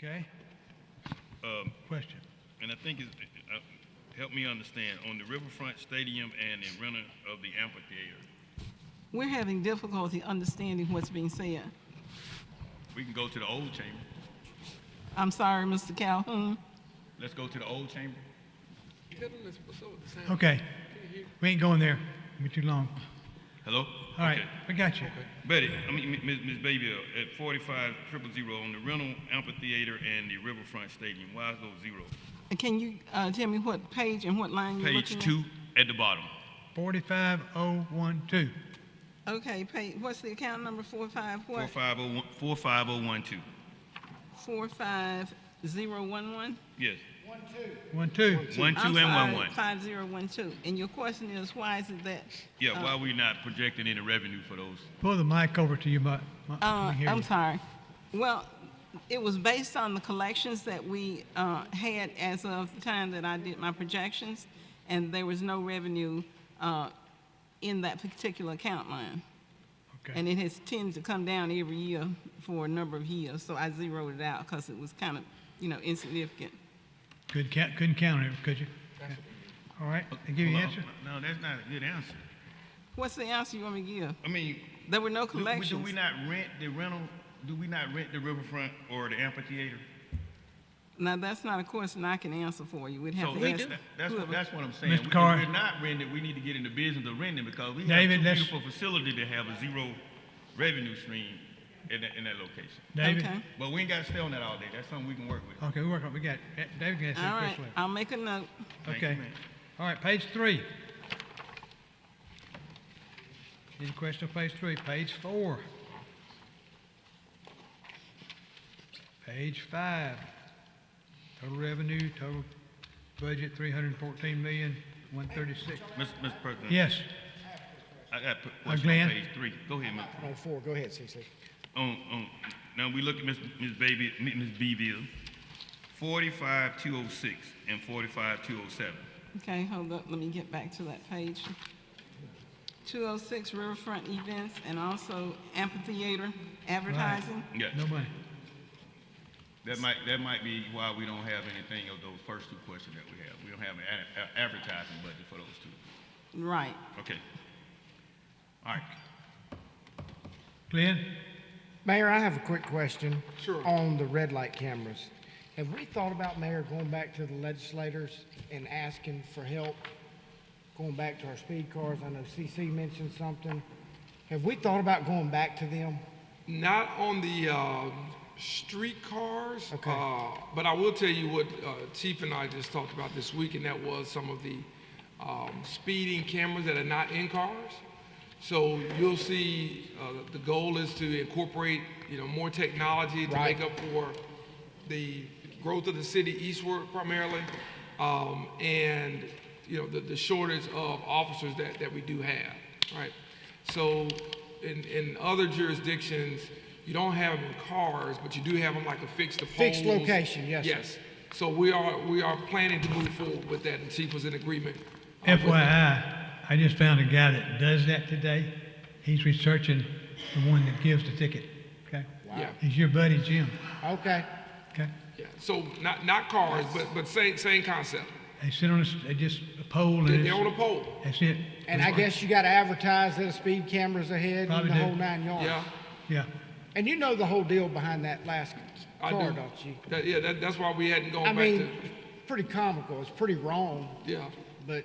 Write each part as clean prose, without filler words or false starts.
Okay, question. And I think help me understand, on the Riverfront Stadium and the rental of the amphitheater, We're having difficulty understanding what's being said. we can go to the old chamber. I'm sorry, Mr. Calhoun. Let's go to the old chamber. Okay, we ain't going there. Be too long. Hello? All right, Okay. we got you. Betty, Ms. Bayville, at 45,000 on the rental amphitheater and the Riverfront Stadium, why is those zero? Can you tell me what page and what line you're Page looking 2 at the bottom. 45012. at? Okay, what's the account number? 45 what? 45012. 45011? Yes. 12. 1, 2, and 1, 1. 5012. And your question is, why is it that? Yeah, why are we not projecting any revenue for those? Pull the mic over to you, but I'm sorry. Well, it was based on the collections that we had as of the time that I did my projections, and there was no revenue in that particular account line. Okay. And it has tended to come down every year for a number of years, so I zeroed it out because it was kind of, insignificant. Couldn't count it, could you? Okay. All right, I give you an answer. No, that's not a good answer. What's the answer you want me to give? I mean, There were no do collections. we not rent the rental? Do we not rent the riverfront or the amphitheater? Now, that's not a question I can answer for you. We'd have So to ask whoever. that's what I'm saying. Mr. Carr. If we're not renting, we need to get in the business of renting because we David, have a let's- beautiful facility to have a zero revenue stream in that location. David? Okay. But we ain't got to stay on that all day. That's something we can work with. Okay, we got, David can answer All that right, question I'll make a note. Thank you, Okay. ma'am. All right, page 3. Any question on page 3? Page 4. Page 5. Total revenue, total budget, $314,136,000. Mr. President. Yes, I got a question Glenn? on page 3. Go ahead, Mr. On 4, go ahead, CC. Now we look at Ms. Beeville, 45,206 and 45,207. Okay, hold up, let me get back to that page. 206 Riverfront Events and also amphitheater advertising. Yeah, no money. that might be why we don't have anything of those first two questions that we have. We don't have an advertising budget for those two. Right. Okay. All right. Glenn? Mayor, I have a quick question. Sure. On the red light cameras. Have we thought about, Mayor, going back to the legislators and asking for help, going back to our speed cars? I know CC mentioned something. Have we thought about going back to them? Not on the street cars, Okay. but I will tell you what Chief and I just talked about this week, and that was some of the speeding cameras that are not in cars. So you'll see the goal is to incorporate, more technology to Right. make up for the growth of the city eastward primarily, and the shortage of officers that we do have, right? So in other jurisdictions, you don't have them in cars, but you do have them like affixed to poles. Fixed location, yes, sir. Yes. So we are planning to move forward with that, and Chief was in agreement. with that. FYI, I just found a guy that does that today. He's researching the one that gives the ticket, okay? Yeah. He's your buddy, Jim, Okay. okay? Yeah. So not cars, but same concept. They sit on they just a pole and They're on a it's, pole. that's it. And I guess you gotta advertise that the speed cameras ahead Probably and the do. whole 9 yards. Yeah. Yeah, And you know the whole deal behind that last I car, do. don't you? That's why we hadn't gone I back mean, to. pretty comical. It's pretty wrong, Yeah. but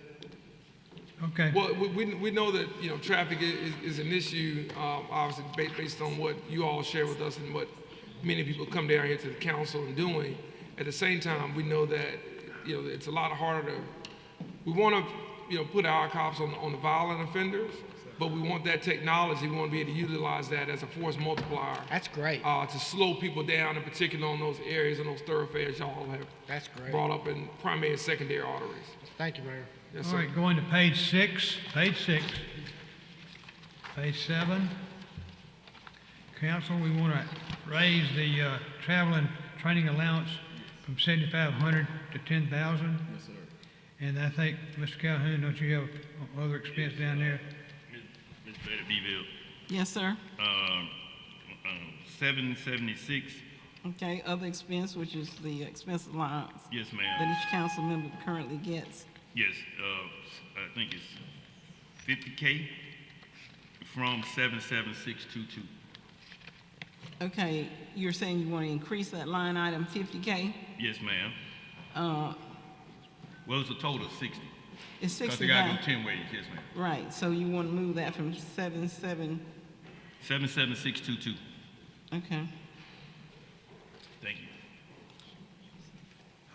okay. Well, we know that traffic is an issue, obviously based on what you all share with us and what many people come down here to the council and doing. At the same time, we know that it's a lot harder to. We want to put our cops on the violent offenders, but we want that technology. We want to be able to utilize that as a force multiplier. that's great. To slow people down, in particular on those areas and those thoroughfares y'all have That's great. brought up in primary and secondary arteries. Thank you, Mayor. Yes, All sir. right, going to page 6, page 7. Council, we want to raise the travel and training allowance from 7,500 to 10,000. Yes, sir. And I think, Mr. Calhoun, don't you have other expense down there? Ms. Betty Beeville, Yes, sir. 776 Okay, other expense, which is the expense allowance Yes, that ma'am. each council member currently gets. Yes, I think it's 50K from 77622. Okay, you're saying you want to increase that line item 50K? Yes, ma'am. Uh, Well, it's a total of 60. It's Because they gotta 65. go 10 ways, yes, ma'am. Right, so you want to move that from 77, 77622. okay. Thank you.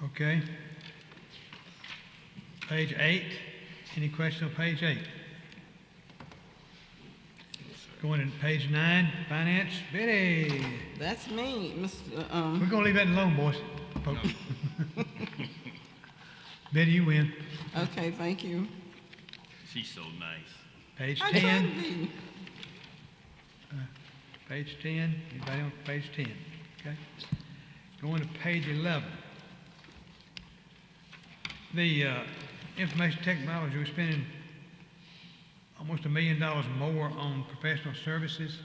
Okay. Page 8, any questions on page 8? Going to page 9, finance, Betty. That's me, Mr. We're gonna leave that alone, boys. Betty, you win. Okay, thank you. She's so nice. Page I try to 10, be. page 10, anybody on page 10? Okay. Going to page 11. The information technology, we're spending almost $1 million more on professional services.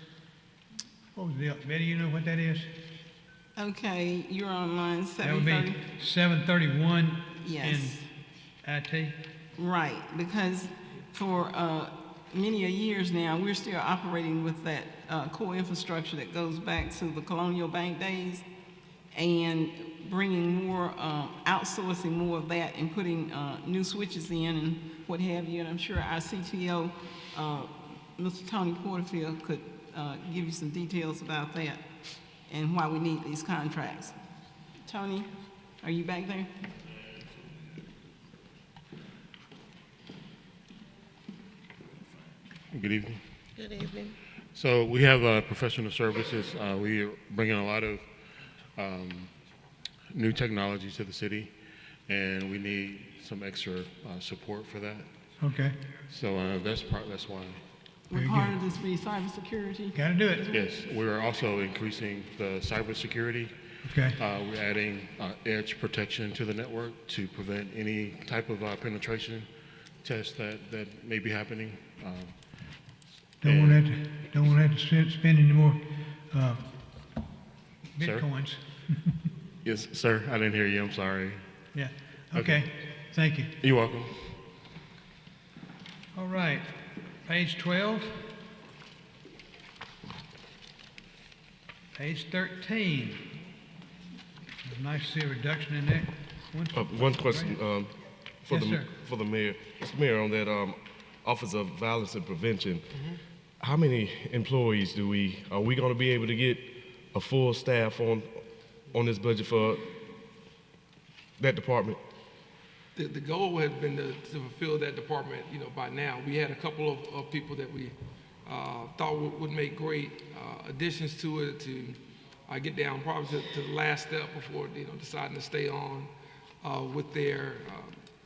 What was the deal? Betty, you know what that is? Okay, you're on line That would be 730. 731 Yes. in IT. Right, because for many a years now, we're still operating with that core infrastructure that goes back to the colonial bank days, and bringing more, outsourcing more of that and putting new switches in and what have you. And I'm sure our CTO, Mr. Tony Porterfield, could give you some details about that and why we need these contracts. Tony, are you back there? Good evening. Good evening. So we have professional services. We are bringing a lot of new technology to the city, and we need some extra support for that. Okay, So that's why. Would Very part of this be cybersecurity? gotta do it. Yes, we're also increasing the cybersecurity. Okay, We're adding edge protection to the network to prevent any type of penetration test that may be happening. don't want to have to spend any more Sir? Bitcoins. Yes, sir. I didn't hear you. I'm sorry. Yeah, okay, thank you. You're welcome. All right, page 12. Page 13. It's nice to see a reduction in that. One question Yes, sir. for the mayor. Mr. Mayor, on that Office of Violence and Prevention, how many employees are we going to be able to get a full staff on this budget for that department? The goal has been to fulfill that department, by now. We had a couple of people that we thought would make great additions to it, to get down probably to the last step before, deciding to stay on with their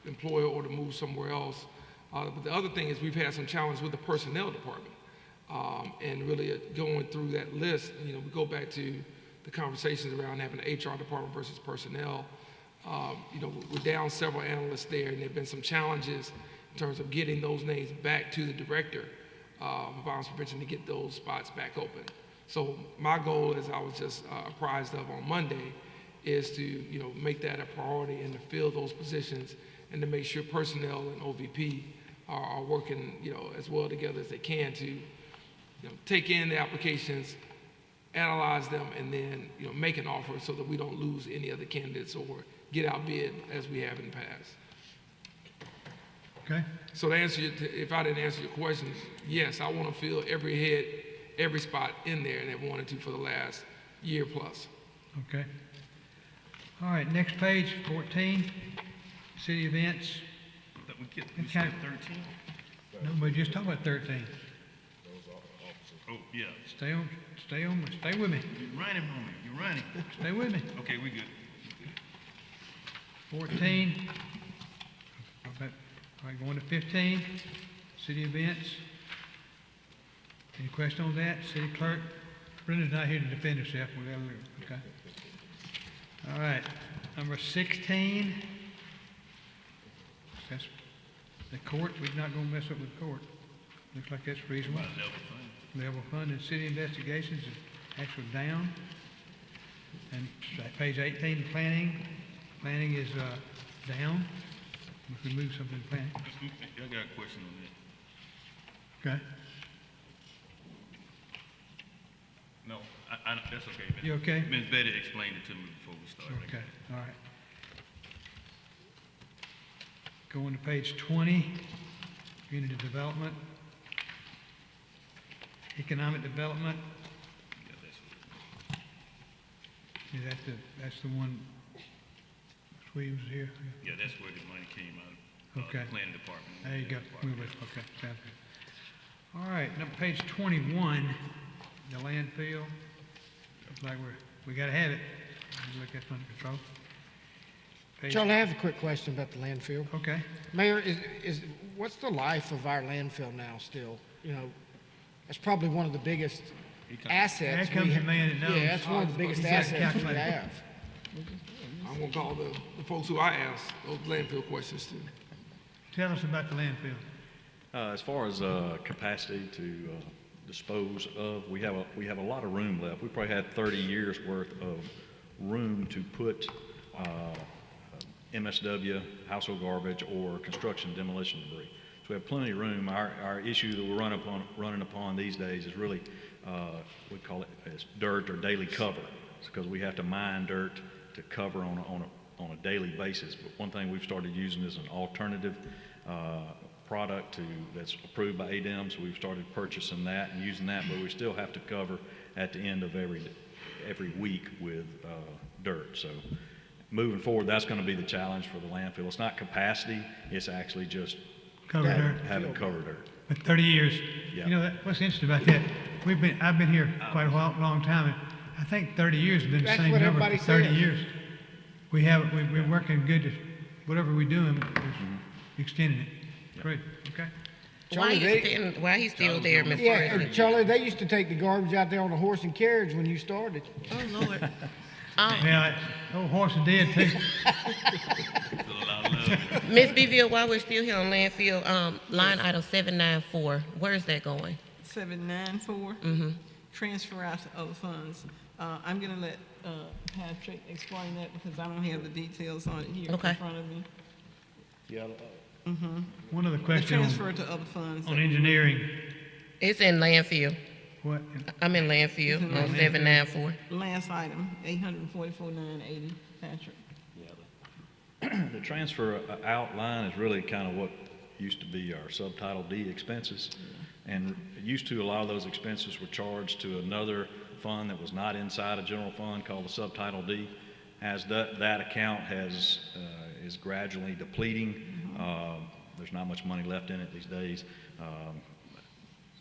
employer or to move somewhere else. But the other thing is we've had some challenges with the personnel department. And really going through that list, we go back to the conversations around having an HR department versus personnel. We're down several analysts there, and there have been some challenges in terms of getting those names back to the director of violence prevention to get those spots back open. So my goal, as I was just apprised of on Monday, is to make that a priority and to fill those positions and to make sure personnel and OVP are working as well together as they can to take in the applications, analyze them, and then make an offer so that we don't lose any other candidates or get outbid as we have in the past. Okay, So to answer if I didn't answer your question, yes, I want to fill every head, every spot in there, and have wanted to for the last year plus. okay. All right, next page, 14, city events. But we Okay. said 13? No, we just talked about 13. Oh, yeah. Stay with me, You're running, homie. You're running. stay with me. Okay, we good. 14. Okay, all right, going to 15, city events. Any question on that? City clerk? Brenda's not here to defend herself. We gotta leave, okay? All right, number 16. That's the court. We're not gonna mess up with the court. Looks like that's reasonable. Level fund and city investigations is actually down. And page 18, planning. Planning is down. If we move something to planning. I got a question on that. Okay. No, that's okay. Ms. You okay? Ms. Betty explained it to me before we started. Okay, all right. Going to page 20, community development. Economic development, Yeah, that's what- is that that's the one, Ms. Williams is here? Yeah, that's where the money came out. Okay. The planning department. There you go. Department. Move it. Okay, sounds good. All right, now page 21, the landfill. Looks like we gotta have it. Look, that's under control. Page- Charlie, I have a quick question about the landfill. Okay. Mayor, what's the life of our landfill now still? You know, it's probably one of the biggest assets. There comes we the ha- man that knows. Yeah, that's one of the biggest He's got a assets we calculator. have. I'm gonna call the folks who I asked those landfill questions to. Tell us about the landfill. As far as capacity to dispose of, we have a lot of room left. We probably had 30 years worth of room to put MSW, household garbage, or construction demolition debris. So we have plenty of room. Our issue that we're running upon these days is really we call it as dirt or daily cover. It's because we have to mine dirt to cover on a daily basis. But one thing we've started using is an alternative product that's approved by ADEM, so we've started purchasing that and using that, but we still have to cover at the end of every week with dirt. So moving forward, that's going to be the challenge for the landfill. It's not capacity, it's actually just Cover dirt. having cover dirt. For 30 years. Yeah. You know, what's interesting about that, I've been here quite a long time, and I think 30 years has been the That's same what number everybody for 30 says. years. We're working good, whatever we're doing, extending it. Great, okay. Charlie, Why he's still there, Mr. Yeah, President? and Charlie, they used to take the garbage out there on a horse and carriage when you started. Oh, Lord. Yeah, old horse is dead too. Feel a lot of love in it. Ms. Beville, while we're still here on landfill, line item 794, where is that going? 794. Transfer out to other funds. I'm gonna let Patrick explain that because I don't have the details on it here in Okay. front of me. One other The question transfer to other funds. on engineering. It's in landfill. What, I'm in landfill It's in on landfill. 794. Last item, 844,980, Patrick. The transfer outline is really kind of what used to be our subtitle D expenses. And it used to, a lot of those expenses were charged to another fund that was not inside a general fund called the subtitle D. As that account is gradually depleting, there's not much money left in it these days.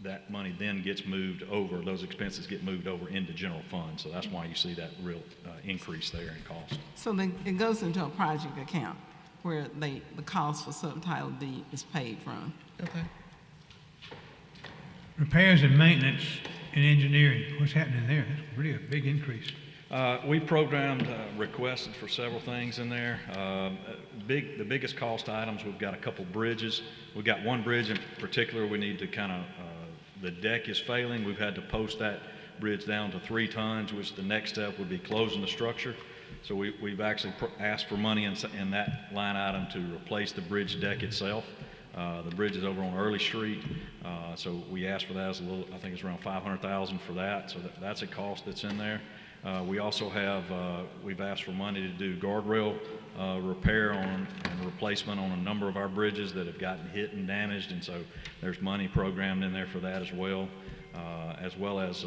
That money then gets moved over, those expenses get moved over into general fund. So that's why you see that real increase there in cost. So it goes into a project account where the cost for subtitle D is paid from. Okay. repairs and maintenance and engineering, what's happening there? That's really a big increase. We programmed, requested for several things in there. The biggest cost items, we've got a couple bridges. We've got one bridge in particular we need to kind of, the deck is failing. We've had to post that bridge down to 3 tons, which the next step would be closing the structure. So we've actually asked for money in that line item to replace the bridge deck itself. The bridge is over on Early Street, so we asked for that as a little, I think it's around $500,000 for that, so that's a cost that's in there. We also have, we've asked for money to do guardrail repair on and replacement on a number of our bridges that have gotten hit and damaged, and so there's money programmed in there for that as well as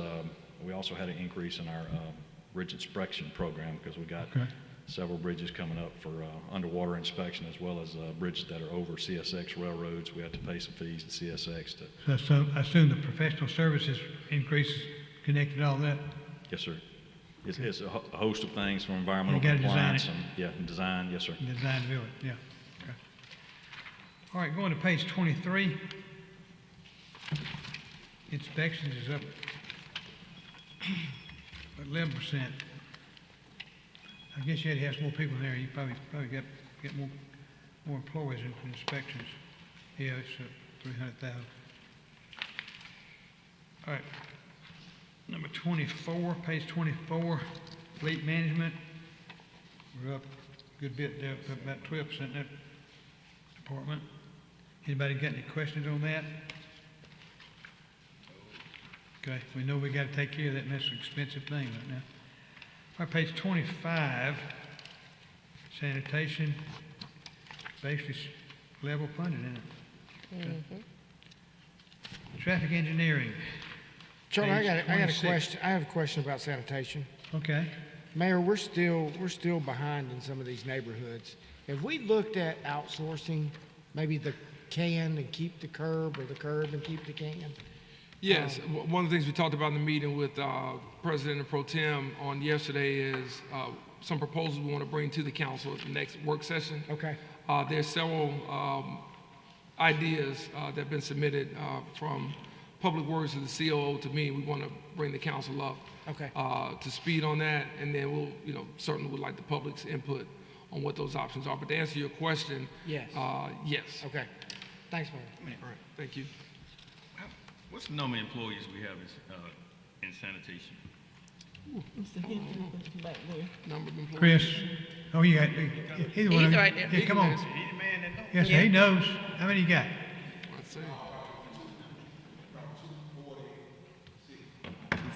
we also had an increase in our bridge inspection program because we got several bridges coming up for underwater inspection as well as bridges that are over CSX railroads. We have to pay some fees to CSX to. So I assume the professional services increase connected to all that? Yes, sir. It's a host of things from environmental You gotta design compliance it. and design, yes, sir. Design to build it, yeah. Okay. All right, going to page 23. Inspections is up 11%. I guess you had to have some more people in there. You probably get more employees in inspections. Yeah, it's 300,000. All right. Number 24, page 24, Fleet management, we're up a good bit there, up about 12% in that department. Anybody got any questions on that? Okay, we know we gotta take care of that, and that's an expensive thing right now. All right, page 25, sanitation, basically level funded, isn't it? Okay. Traffic engineering, Charlie, I got a 26. question. I have a question about sanitation. okay. Mayor, we're still behind in some of these neighborhoods. Have we looked at outsourcing maybe the can and keep the curb, or the curb and keep the can? Yes, one of the things we talked about in the meeting with President Pro Tem on yesterday is some proposals we want to bring to the council at the next work session. Okay. There's several ideas that have been submitted from Public Works to the COO to me. We want to bring the council up Okay. to speed on that, and then we'll, certainly would like the public's input on what those options are. But to answer your question, Yes. yes. Okay. Thanks, Mayor. All right, thank you. What's the number of employees we have in sanitation? Mr. Henry, back there. Number of employees. Chris, oh, you got, he's one of He's you. right there. Yeah, come on. He's the man that knows. Yes, sir, he knows. How many you got? Let's see.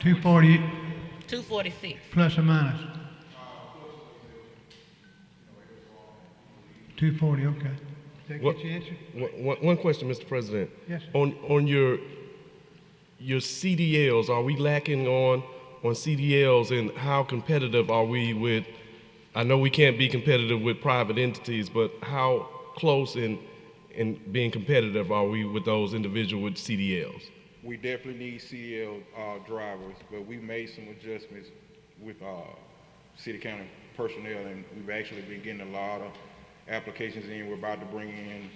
240 246. plus or minus? 240, okay. Did that What- get your answer? One question, Mr. President. Yes. On your CDLs, are we lacking on CDLs, and how competitive are we with, I know we can't be competitive with private entities, but how close in being competitive are we with those individual with CDLs? We definitely need CDL drivers, but we made some adjustments with city county personnel, and we've actually been getting a lot of applications in. We're about to bring in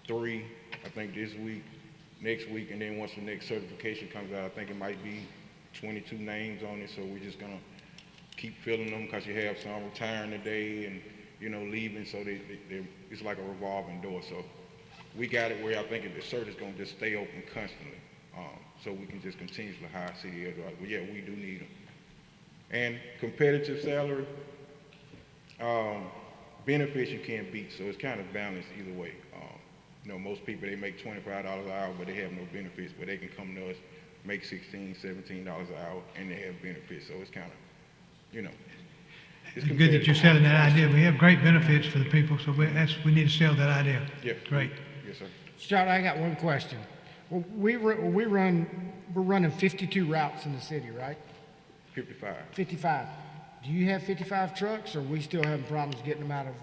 3, I think this week, next week, and then once the next certification comes out, I think it might be 22 names on it, so we're just gonna keep filling them, because you have some retiring today and, leaving, so it's like a revolving door. So we got it where I think the cert is gonna just stay open constantly, so we can just continuously hire CDL drivers. But yeah, we do need them. And competitive salary, benefits you can't beat, so it's kind of balanced either way. Most people, they make $25 an hour, but they have no benefits, but they can come to us, make $16, $17 an hour, and they have benefits, so it's kind of, it's It's good that you're selling that idea. We have great benefits for the people, so we need to sell that idea. Yeah. Great. Yes, sir. Charlie, I got one question. Well, we're running 52 routes in the city, right? 55. 55. Do you have 55 trucks, or are we still having problems getting them out of?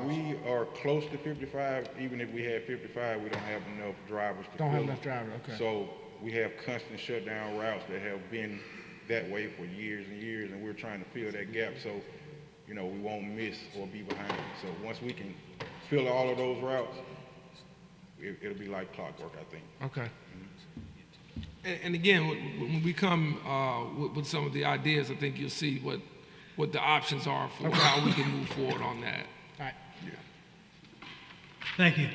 We are close to 55. Even if we had 55, we don't have enough drivers to Don't have fill enough them. drivers, okay. So we have constant shutdown routes that have been that way for years and years, and we're trying to fill that gap so, we won't miss or be behind. So once we can fill all of those routes, it'll be like clockwork, I think. Okay. And again, when we come with some of the ideas, I think you'll see what the options are for how we can move forward on that. All right. Thank you.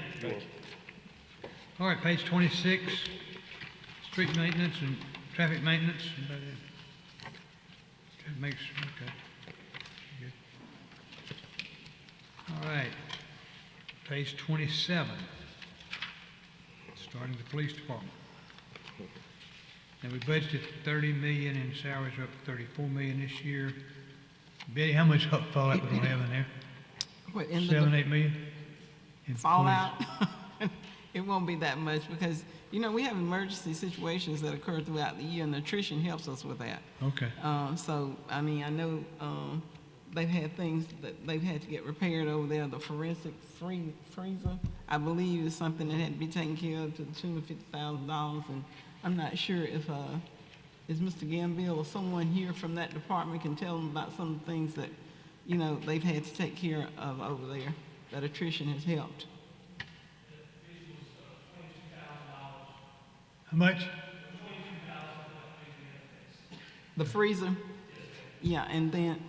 All right, page 26, street maintenance and traffic maintenance. Okay. Good. All right, page 27, starting the police department. And we budgeted 30 million in salaries, up to 34 million this year. Betty, how much fallout we gonna have in there? What, in the 7, 8 million? In fallout? It won't be that much because, we have emergency situations that occur throughout the year, and nutrition helps us with that. Okay. I know they've had things that they've had to get repaired over there. The forensic freezer, I believe, is something that had to be taken care of to the tune of $50,000. And I'm not sure if is Mr. Gambill or someone here from that department can tell them about some of the things that, they've had to take care of over there, that attrition has helped. How much? The freezer? Yeah, and then,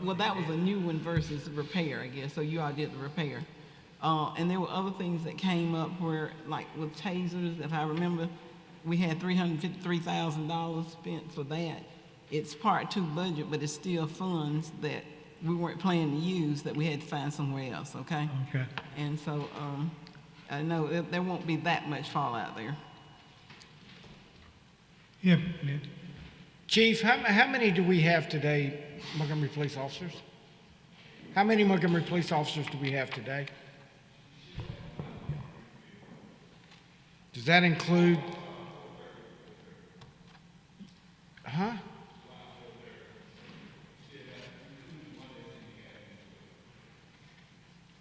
well, that was a new one versus repair, I guess, so you all did the repair. And there were other things that came up where, like with tasers, if I remember, we had $353,000 spent for that. it's part two budget, but it's still funds that we weren't planning to use that we had to find somewhere else, okay? Okay. And so, I know there won't be that much fallout there. Yeah, yeah. Chief, how many do we have today, Montgomery police officers? How many Montgomery police officers do we have today? Does that include? Huh?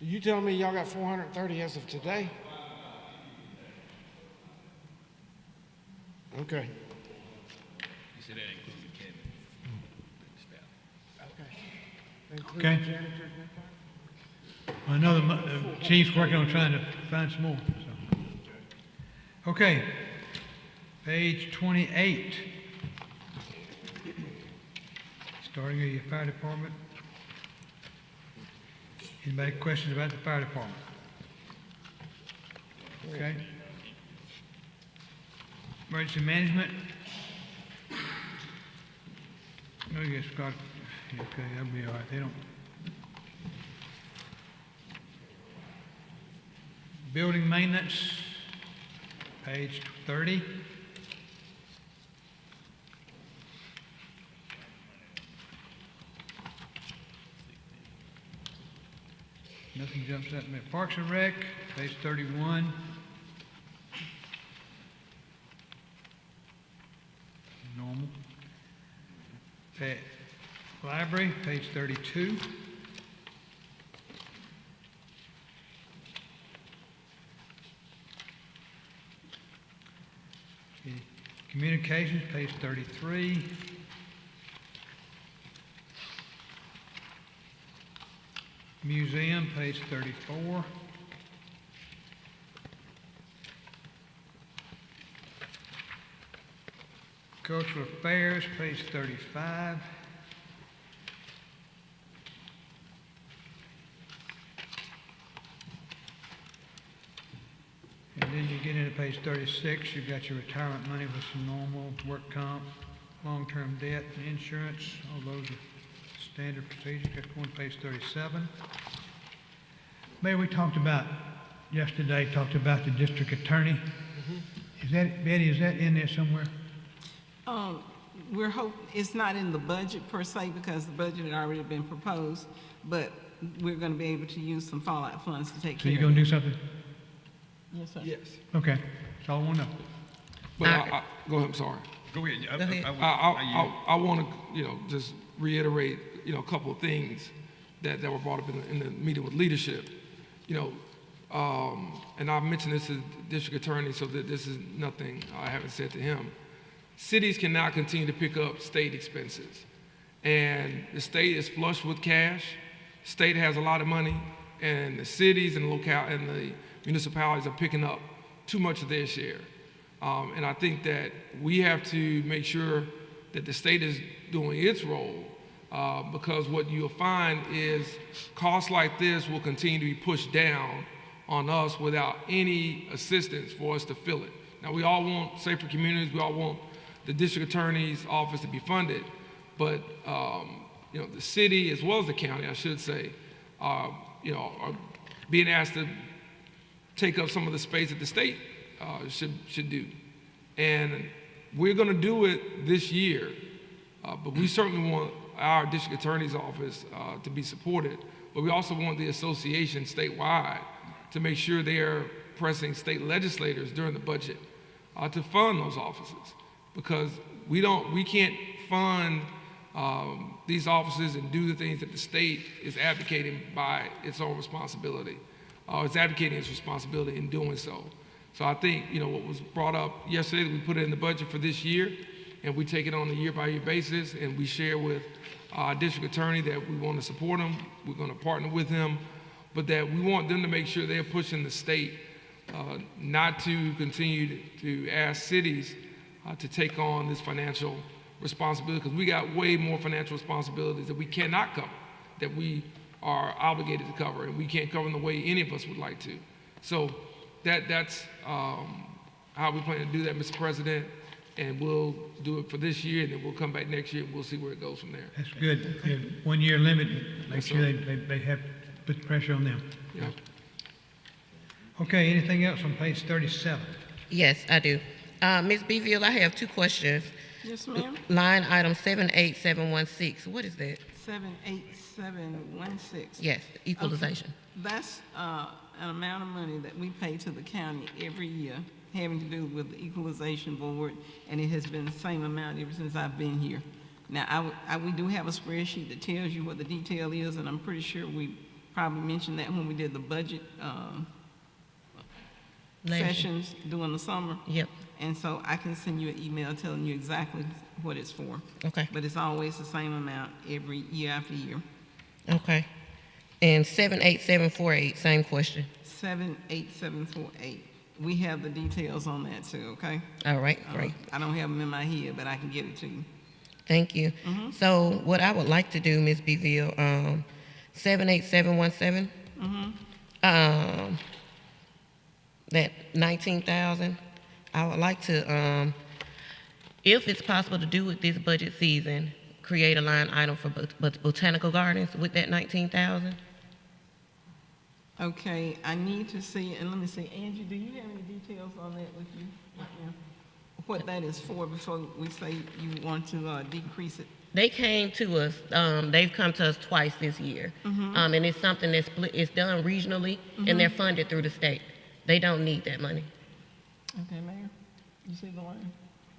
You telling me y'all got 430 as of today? Okay. You said that included Kevin. Staff. Okay. Okay. Including janitors and that? I know the chief's working on trying to find some more, so. Okay, page 28. Starting at your fire department. Anybody questions about the fire department? Okay. Emergency management. No, you Scott. Okay, that'll be all right. They don't. Building maintenance, page 30. Nothing jumps out at me. Parks and Rec, page 31. Normal. Library, page 32. Communications, page 33. Museum, page 34. Cultural Affairs, page 35. And then you get into page 36, you've got your retirement money with some normal work comp, long-term debt, and insurance. All those are standard procedures. Let's go on to page 37. Mayor, we talked about, yesterday, talked about the district attorney. Is that, Betty, is that in there somewhere? It's not in the budget per se because the budget had already been proposed, but we're gonna be able to use some fallout funds to take So care you're of gonna it. do something? Yes, sir. Yes. Okay, that's all I wanna know. But go ahead, I'm sorry. Go ahead. ahead. I want to, just reiterate, a couple of things that were brought up in the meeting with leadership. And I mentioned this to the district attorney, so that this is nothing I haven't said to him. Cities cannot continue to pick up state expenses, and the state is flush with cash. State has a lot of money, and the cities and the municipalities are picking up too much of their share. And I think that we have to make sure that the state is doing its role, because what you'll find is costs like this will continue to be pushed down on us without any assistance for us to fill it. Now, we all want safer communities, we all want the district attorney's office to be funded, but the city, as well as the county, I should say, are being asked to take up some of the space that the state should do. And we're gonna do it this year, but we certainly want our district attorney's office to be supported, but we also want the association statewide to make sure they are pressing state legislators during the budget to fund those offices, because we can't fund these offices and do the things that the state is advocating by its own responsibility. It's advocating its responsibility in doing so. So I think, what was brought up yesterday, we put it in the budget for this year, and we take it on a year-by-year basis, and we share with our district attorney that we want to support him, we're going to partner with him, but that we want them to make sure they're pushing the state not to continue to ask cities to take on this financial responsibility, because we got way more financial responsibilities that we cannot cover, that we are obligated to cover, and we can't cover in the way any of us would like to. So that's how we plan to do that, Mr. President. and we'll do it for this year, and then we'll come back next year, and we'll see where it goes from there. That's good. Yeah, 1 year limit, make Yes, sure sir. they have, put pressure on them. Yeah. Okay, anything else on page 37? Yes, I do. Ms. Beville, I have 2 questions. Yes, ma'am. Line item 78716, what is that? 78716. Yes, equalization. That's an amount of money that we pay to the county every year having to do with the equalization board, and it has been the same amount ever since I've been here. Now, we do have a spreadsheet that tells you what the detail is, and I'm pretty sure we probably mentioned that when we did the budget Last year. sessions during the summer. Yep, And so I can send you an email telling you exactly what it's for. okay, But it's always the same amount every year after year. okay. And 78748, same question. 78748. We have the details on that too, okay? All right, great. I don't have them in my head, but I can get it to you. Thank you. So what I would like to do, Ms. Beville, 78717, that 19,000, I would like to, if it's possible to do it this budget season, create a line item for botanical gardens with that 19,000. Okay, I need to see, and let me see, Angie, do you have any details on that with you right now? What that is for before we say you want to decrease it? They came to us, they've come to us twice this year. And it's something that's split, it's done regionally, and they're funded through the state. They don't need that money. Okay, Mayor, you see the line?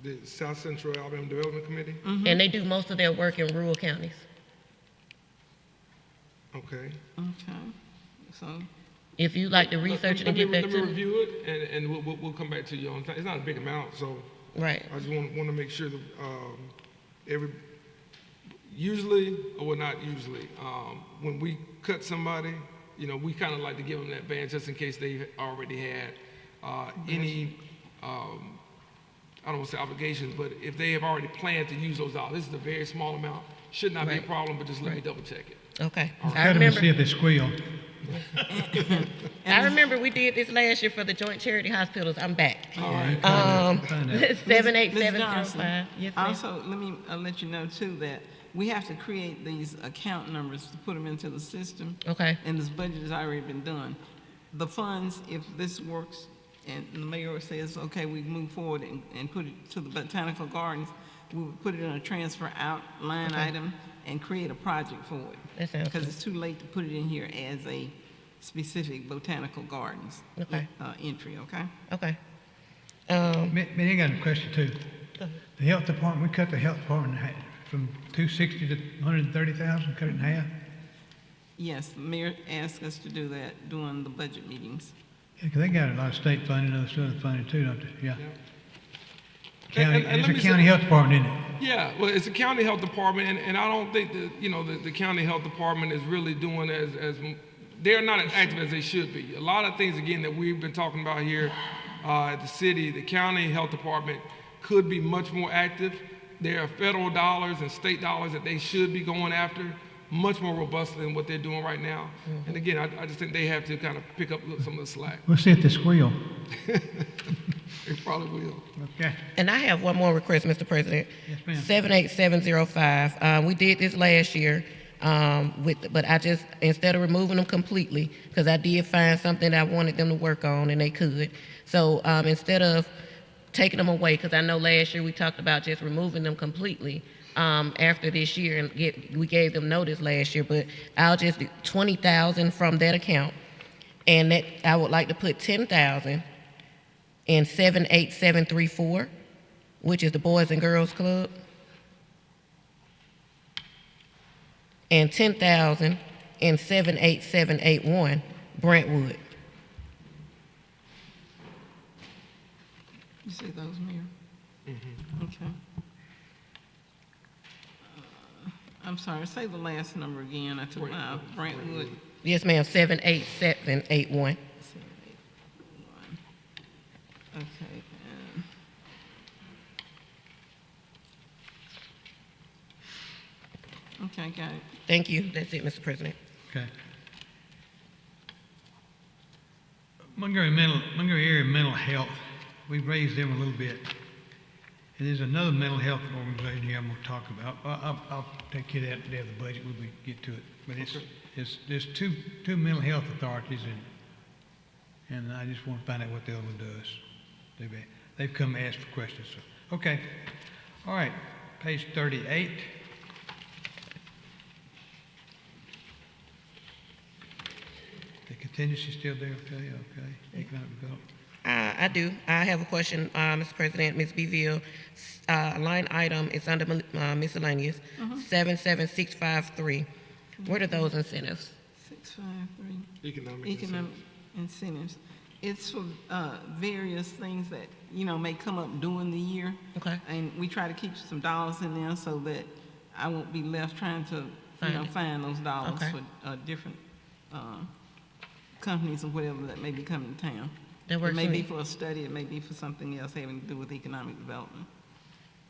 The South Central Alabama Development Committee? And they do most of their work in rural counties. Okay. Okay, so, If you'd like to research it and get back Let to me me. review it, and we'll come back to you on, it's not a big amount, so Right, I just want to make sure that usually, or well, not usually, when we cut somebody, you know, we kind of like to give them that advance just in case they already had any, I don't want to say obligations, but if they have already planned to use those dollars, this is a very small amount, should not be a Right. problem, but just let me double check it. okay. I Cut them and remember, see if they squeal. I remember we did this last year for the joint charity hospitals. I'm back. All right. Find out. 78705. Yes, ma'am. also, let me let you know too that we have to create these account numbers to put them into the system. Okay, And this budget has already been done. The funds, if this works and the mayor says, okay, we move forward and put it to the botanical gardens, we would put it in a transfer out line item and create a project for it. that sounds Because good. it's too late to put it in here as a specific botanical gardens Okay. entry, okay? Okay. I got a question too. The health department, we cut the health department from 260 to 130,000, cut it in half. Yes, the mayor asked us to do that during the budget meetings. Yeah, 'cause they got a lot of state funding, other stuff funding too, don't they? Yeah. And- County, and it's let a me county say- health department, isn't it? Yeah, well, it's a county health department, and I don't think the county health department is really doing they're not as active as they should be. A lot of things, again, that we've been talking about here at the city, the county health department could be much more active. There are federal dollars and state dollars that they should be going after much more robustly than what they're doing right now. And again, I just think they have to kind of pick up some of the slack. We'll see if they squeal. They probably will. Okay. And I have one more request, Mr. President. Yes, ma'am. 78705. We did this last year, but I just, instead of removing them completely, because I did find something that I wanted them to work on, and they could. So instead of taking them away, because I know last year we talked about just removing them completely after this year, and we gave them notice last year, but I'll just do 20,000 from that account, and that I would like to put 10,000 in 78734, which is the Boys and Girls Club, and 10,000 in 78781, Brentwood. You see those, Mayor? Okay. I'm sorry, say the last number again. I took my out. Brentwood. Yes, ma'am, 78781. 781. Okay. Okay, got it. Thank you. That's it, Mr. President. Okay. Montgomery Area Mental Health, we raised them a little bit. And there's another mental health organization here I'm gonna talk about. I'll take care of that at the end of the budget when we get to it. But there's two mental health authorities, and I just wanna find out what the other one does. They've come and asked for questions, so, okay. All right, page 38. The contingency still there, okay, economic development. I do. I have a question, Mr. President, Ms. Beville. Line item is under miscellaneous, 77653. What are those incentives? 653. Economic Economic incentives. It's for various things that, may come up during the year. Okay. And we try to keep some dollars in there so that I won't be left trying to, find those dollars Okay. for different companies or whatever that may be coming to town. That works It may for be me. for a study, it may be for something else having to do with economic development.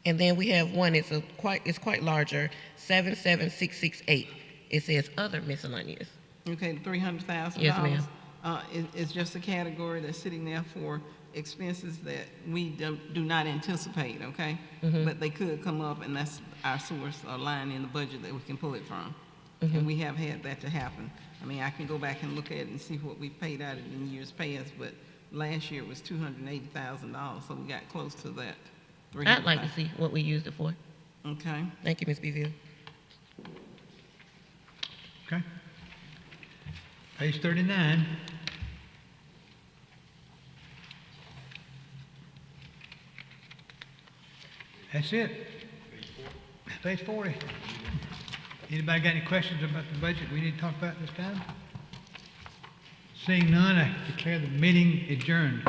And then we have one, it's quite larger, 77668. It says other miscellaneous. Okay, the $300,000. Yes, ma'am. Is just a category that's sitting there for expenses that we do not anticipate, okay? But they could come up, and that's our source, or line in the budget that we can pull it from. And we have had that to happen. I mean, I can go back and look at it and see what we paid out in years past, but last year it was $280,000, so we got close to that. I'd like to see what we used it for. Okay. Thank you, Ms. Beville. Okay. Page 39. That's it. Page 40. Anybody got any questions about the budget we need to talk about this time? Seeing none, I declare the meeting adjourned.